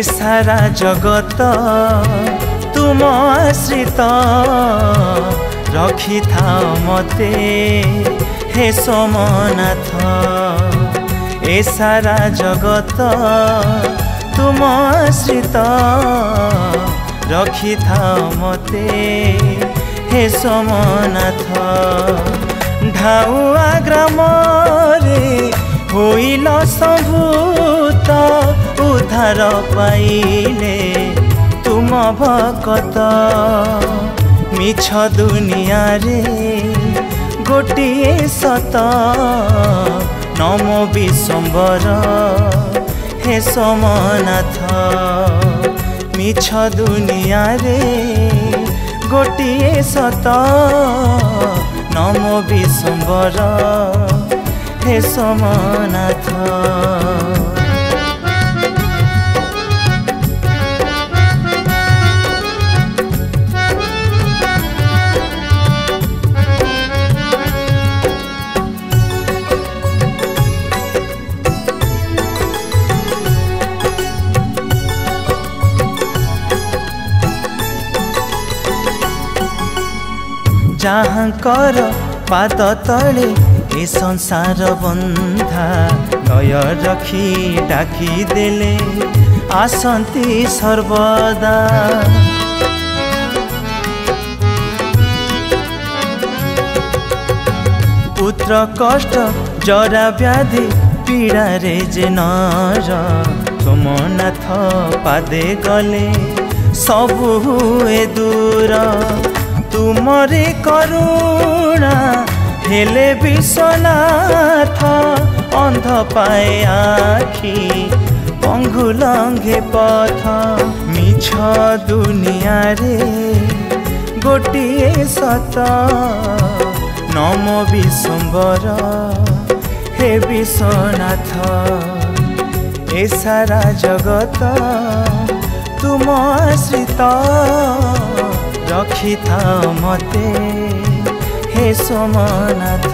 ए सारा जगत तुम आश्रित रखी था मते हे सोमनाथ। ए सारा जगत तुम आश्रित रखी था मते हे सोमनाथ। ढाउआ ग्राम रे होइल संभूत उद्धार पाइले तुम भकत। मिछ दुनिया रे गोटिए सत नमो विश्वम्बर हे सोमनाथ। मिछ दुनिया रे गोटिए सत नमो विश्वम्बर हे सोमनाथ। जहाँ कर पाद तले ए संसार बंधा नय रखी डाकी देले आसंती सर्वदा। पुत्र कष्ट जरा व्याधि पीड़ा रे जे नर सोमनाथ पादे गले सबु हुए दूर। तुमरे करुणा हेले विश्वनाथ अंध पाए आखि पंगु लंघे पथ। मिछ दुनिया रे गोटिए सत नमो विश्वम्बर हे विश्वनाथ। ए सारा जगत तुम आश्रित रखी था मते हे सोमनाथ।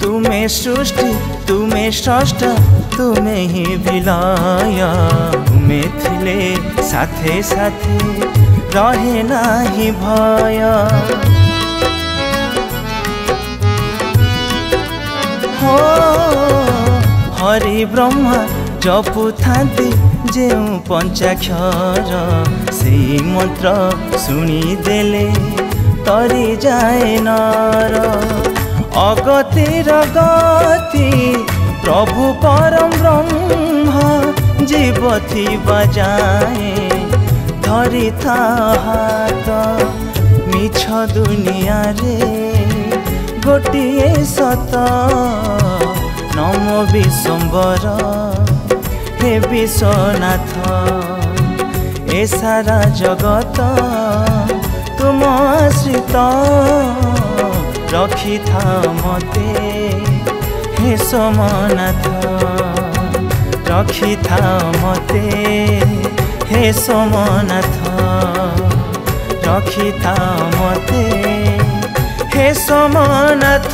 तुम्हें सृष्टि तुम्हें स्रष्ट तुम्हें ही विलय। तुम्हें थिले साथे साथे रहे नाही भय। हो हरि ब्रह्मा जपु थांती जेउ पंचाक्षर से मंत्र शुणी देले तरी जाए नर। अगतिर गति प्रभु परम ब्रह्म जीव थी बजाए धरी था हाथ। मिछ दुनिया रे गोटिए सत नमो विश्वम्बर हे विश्वनाथ। ए सारा जगत तुम आश्रित रखी था मते हे सोमनाथ। रखी था मते हे सोमनाथ। रखी था मते हे सोमनाथ।